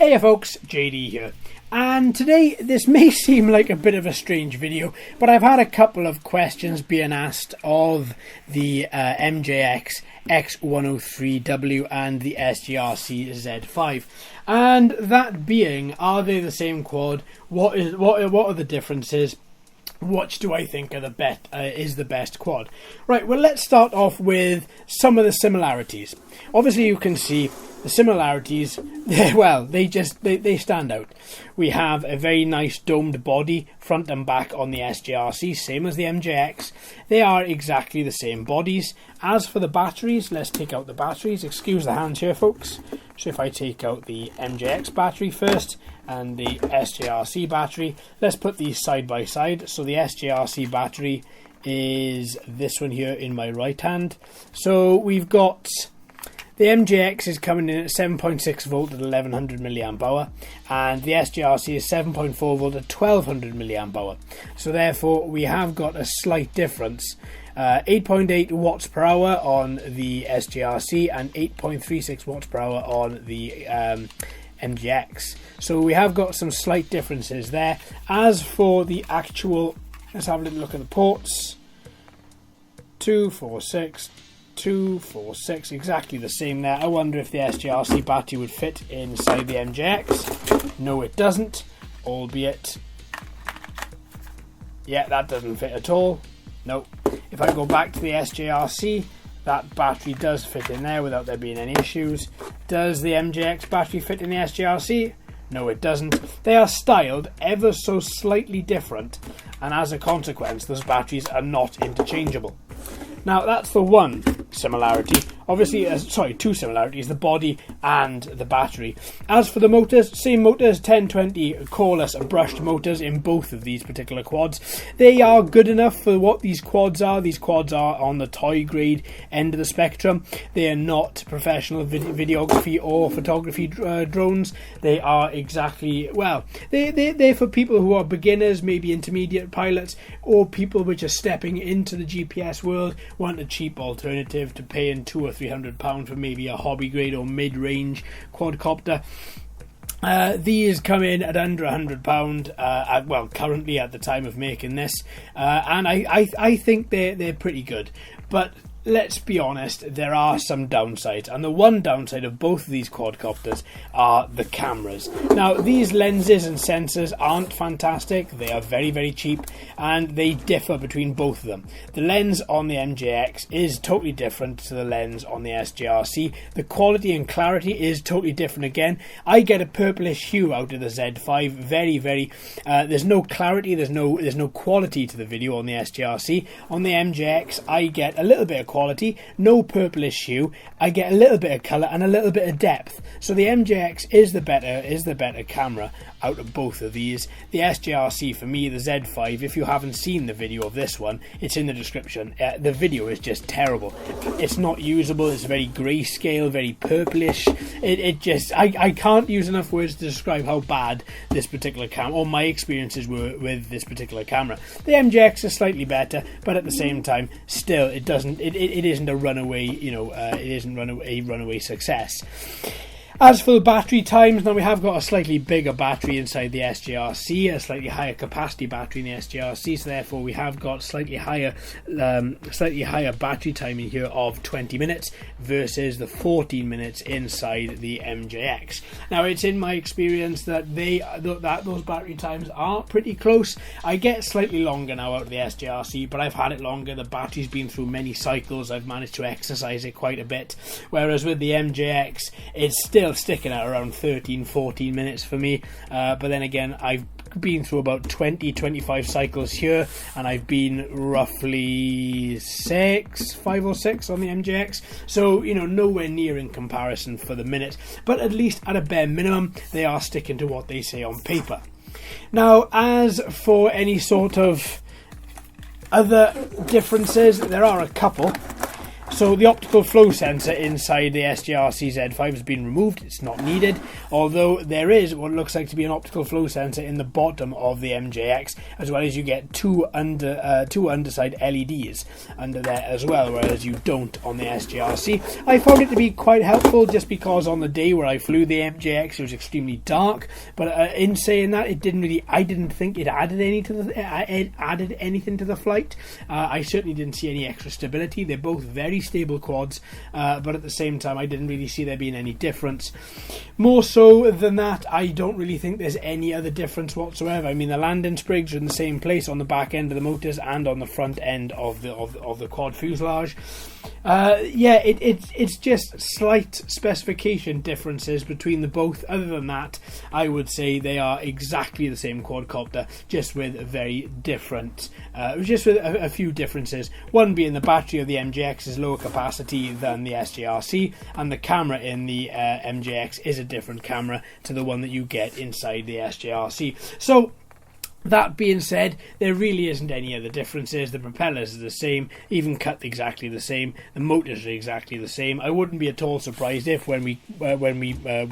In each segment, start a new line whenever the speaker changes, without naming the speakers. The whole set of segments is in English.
Hey folks, JD here, and today this may seem like a bit of a strange video, but I've had a couple of questions being asked of the MJX X103W and the SJRC Z5, and that being, are they the same quad? What are the differences? Which do I think are is the best quad? Right, well, let's start off with some of the similarities. Obviously, you can see the similarities, well, they stand out. We have a very nice domed body, front and back, on the SJRC, same as the MJX. They are exactly the same bodies. As for the batteries, let's take out the batteries. Excuse the hands here, folks. So if I take out the MJX battery first and the SJRC battery, let's put these side by side. So the SJRC battery is this one here in my right hand. So we've got the MJX is coming in at 7.6 volt at 1100 milliamp hour, and the SJRC is 7.4 volt at 1200 milliamp hour. So therefore we have got a slight difference. 8.8 watts per hour on the SJRC and 8.36 watts per hour on the MJX. So we have got some slight differences there. As for the actual, let's have a little look at the ports. 246, 246, exactly the same there. I wonder if the SJRC battery would fit inside the MJX. No, it doesn't, albeit, yeah, that doesn't fit at all. Nope. If I go back to the SJRC, that battery does fit in there without there being any issues. Does the MJX battery fit in the SJRC? No, it doesn't. They are styled ever so slightly different, and as a consequence, those batteries are not interchangeable. Now, that's the one similarity. Obviously, two similarities, the body and the battery. As for the motors, same motors, 1020 coreless brushed motors in both of these particular quads. They are good enough for what these quads are. These quads are on the toy grade end of the spectrum. They are not professional videography or photography drones. They are exactly, well, they're for people who are beginners, maybe intermediate pilots, or people which are stepping into the GPS world, want a cheap alternative to paying £200 or £300 for maybe a hobby grade or mid-range quadcopter. These come in at under £100, well, currently at the time of making this, and I think they're pretty good. But let's be honest, there are some downsides, and the one downside of both of these quadcopters are the cameras. Now, these lenses and sensors aren't fantastic. They are very, very cheap, and they differ between both of them. The lens on the MJX is totally different to the lens on the SJRC. The quality and clarity is totally different again. I get a purplish hue out of the Z5, very, very, there's no clarity, there's no quality to the video on the SJRC. On the MJX, I get a little bit of quality, no purplish hue. I get a little bit of colour and a little bit of depth. So the MJX is the better camera out of both of these. The SJRC, for me, the Z5, if you haven't seen the video of this one, it's in the description. The video is just terrible. It's not usable. It's very grayscale, very purplish. I can't use enough words to describe how bad this particular camera, or my experiences were with this particular camera. The MJX is slightly better, but at the same time, still, it isn't a runaway, it isn't a runaway success. As for the battery times, now we have got a slightly bigger battery inside the SJRC, a slightly higher capacity battery in the SJRC, so therefore we have got slightly higher battery time in here of 20 minutes versus the 14 minutes inside the MJX. Now, it's in my experience that those battery times are pretty close. I get slightly longer now out of the SJRC, but I've had it longer. The battery's been through many cycles. I've managed to exercise it quite a bit, whereas with the MJX, it's still sticking at around 13-14 minutes for me, but then again, I've been through about 20-25 cycles here, and I've been roughly 5 or 6 on the MJX, so nowhere near in comparison for the minute, but at least at a bare minimum they are sticking to what they say on paper. Now, as for any sort of other differences, there are a couple. So the optical flow sensor inside the SJRC Z5 has been removed. It's not needed, although there is what looks like to be an optical flow sensor in the bottom of the MJX, as well as you get two underside LEDs under there as well, whereas you don't on the SJRC. I found it to be quite helpful just because on the day where I flew the MJX it was extremely dark, but in saying that, I didn't think it added anything to the flight. I certainly didn't see any extra stability. They're both very stable quads, but at the same time I didn't really see there being any difference. More so than that, I don't really think there's any other difference whatsoever. I mean, the landing sprigs are in the same place on the back end of the motors and on the front end of the quad fuselage. Yeah, it's just slight specification differences between the both. Other than that, I would say they are exactly the same quadcopter, just with very different, just with a few differences. One being the battery of the MJX is lower capacity than the SJRC, and the camera in the MJX is a different camera to the one that you get inside the SJRC. So, that being said, there really isn't any other differences. The propellers are the same, even cut exactly the same. The motors are exactly the same. I wouldn't be at all surprised if when we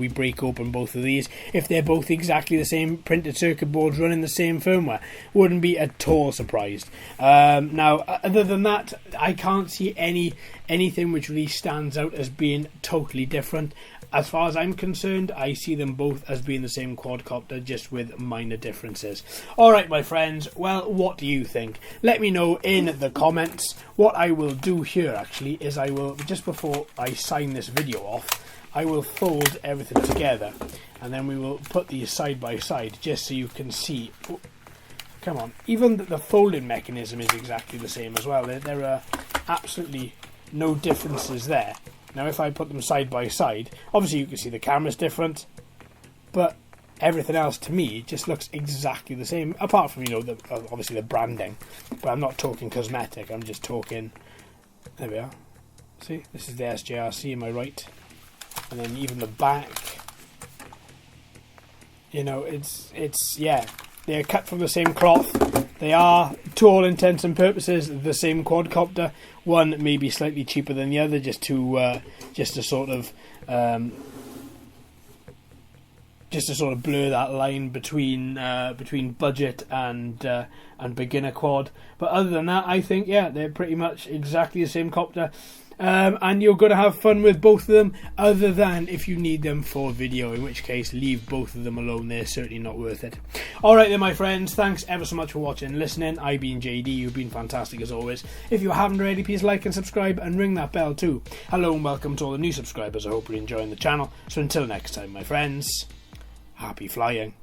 break open both of these, if they're both exactly the same printed circuit boards running the same firmware. Wouldn't be at all surprised. Now, other than that, I can't see anything which really stands out as being totally different. As far as I'm concerned, I see them both as being the same quadcopter, just with minor differences. Alright, my friends, well, what do you think? Let me know in the comments. What I will do here, actually, is I will, just before I sign this video off, I will fold everything together, and then we will put these side by side, just so you can see. Oh, come on, even the folding mechanism is exactly the same as well. There are absolutely no differences there. Now, if I put them side by side, obviously you can see the camera's different, but everything else to me just looks exactly the same, apart from, you know, obviously the branding. But I'm not talking cosmetic, I'm just talking, there we are. See, this is the SJRC, am I right? And then even the back, you know, it's yeah, they're cut from the same cloth. They are, to all intents and purposes, the same quadcopter. One may be slightly cheaper than the other, just to sort of blur that line between budget and beginner quad. But other than that, I think, yeah, they're pretty much exactly the same copter. And you're going to have fun with both of them, other than if you need them for video, in which case leave both of them alone. They're certainly not worth it. Alright then, my friends, thanks ever so much for watching and listening. I've been JD, you've been fantastic as always. If you haven't already, please like and subscribe and ring that bell too. Hello and welcome to all the new subscribers. I hope you're enjoying the channel. So until next time, my friends, happy flying.